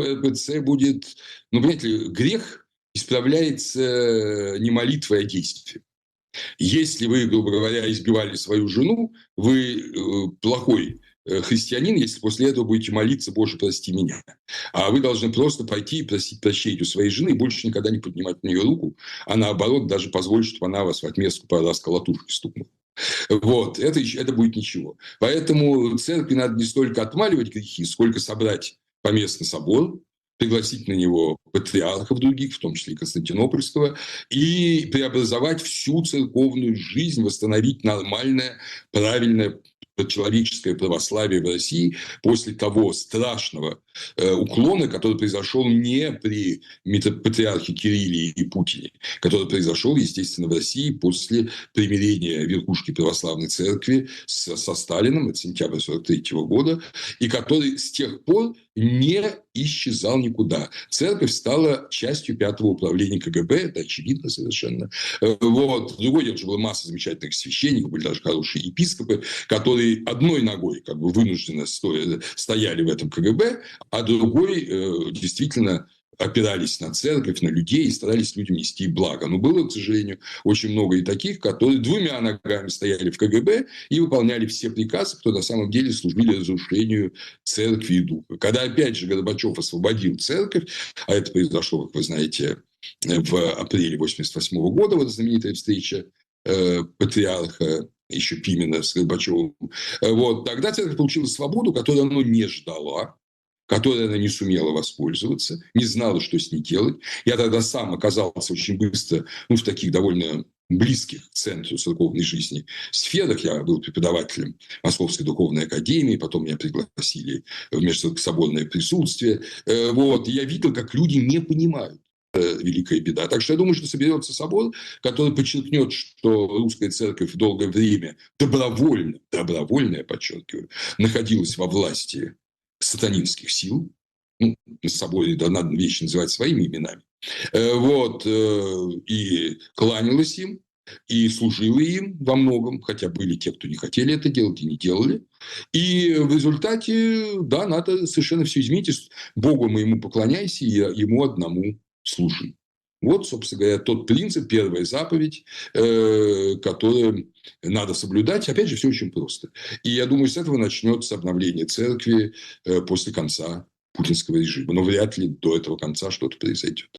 РПЦ будет... Ну, понимаете, грех исправляется не молитвой, а действием. Если вы, грубо говоря, избивали свою жену, вы плохой христианин, если после этого будете молиться: «Боже, прости меня». А вы должны просто пойти и просить прощения у своей жены, и больше никогда не поднимать на нее руку, а наоборот даже позволить, чтобы она вас в отместку пару раз колотушкой стукнула. Вот. Это будет ничего. Поэтому церкви надо не столько отмаливать грехи, сколько собрать поместный собор, пригласить на него патриархов других, в том числе и Константинопольского, и преобразовать всю церковную жизнь, восстановить нормальное, правильное человеческое православие в России после того страшного уклона, который произошел не при патриархе Кирилле и Путине, который произошел, естественно, в России после примирения верхушки православной церкви со Сталиным, это сентябрь 1943 года, и который с тех пор не исчезал никуда. Церковь стала частью пятого управления КГБ, это очевидно совершенно. Вот. Другое дело, что была масса замечательных священников, были даже хорошие епископы, которые одной ногой как бы вынужденно стояли в этом КГБ, а другой действительно опирались на церковь, на людей и старались людям нести благо. Но было, к сожалению, очень много и таких, которые двумя ногами стояли в КГБ и выполняли все приказы, кто на самом деле служили разрушению церкви и духа. Когда, опять же, Горбачев освободил церковь, а это произошло, как вы знаете, в апреле 1988 года, вот знаменитая встреча патриарха еще Пимена с Горбачевым, вот, тогда церковь получила свободу, которую она не ждала, которой она не сумела воспользоваться, не знала, что с ней делать. Я тогда сам оказался очень быстро в таких довольно близких к центру церковной жизни сферах. Я был преподавателем Московской духовной академии, потом меня пригласили в межсоборное присутствие. Вот. И я видел, как люди не понимают. Великая беда. Так что я думаю, что соберется собор, который подчеркнет, что русская церковь долгое время добровольно, я подчеркиваю, находилась во власти сатанинских сил. Ну, на соборе надо вещи называть своими именами. Вот. И кланялась им, и служила им во многом, хотя были те, кто не хотели это делать и не делали. И в результате, да, надо совершенно все изменить. Богу моему поклоняйся, и ему одному служи. Вот, собственно говоря, тот принцип, первая заповедь, которую надо соблюдать. Опять же, все очень просто. И я думаю, с этого начнется обновление церкви после конца путинского режима. Но вряд ли до этого конца что-то произойдет.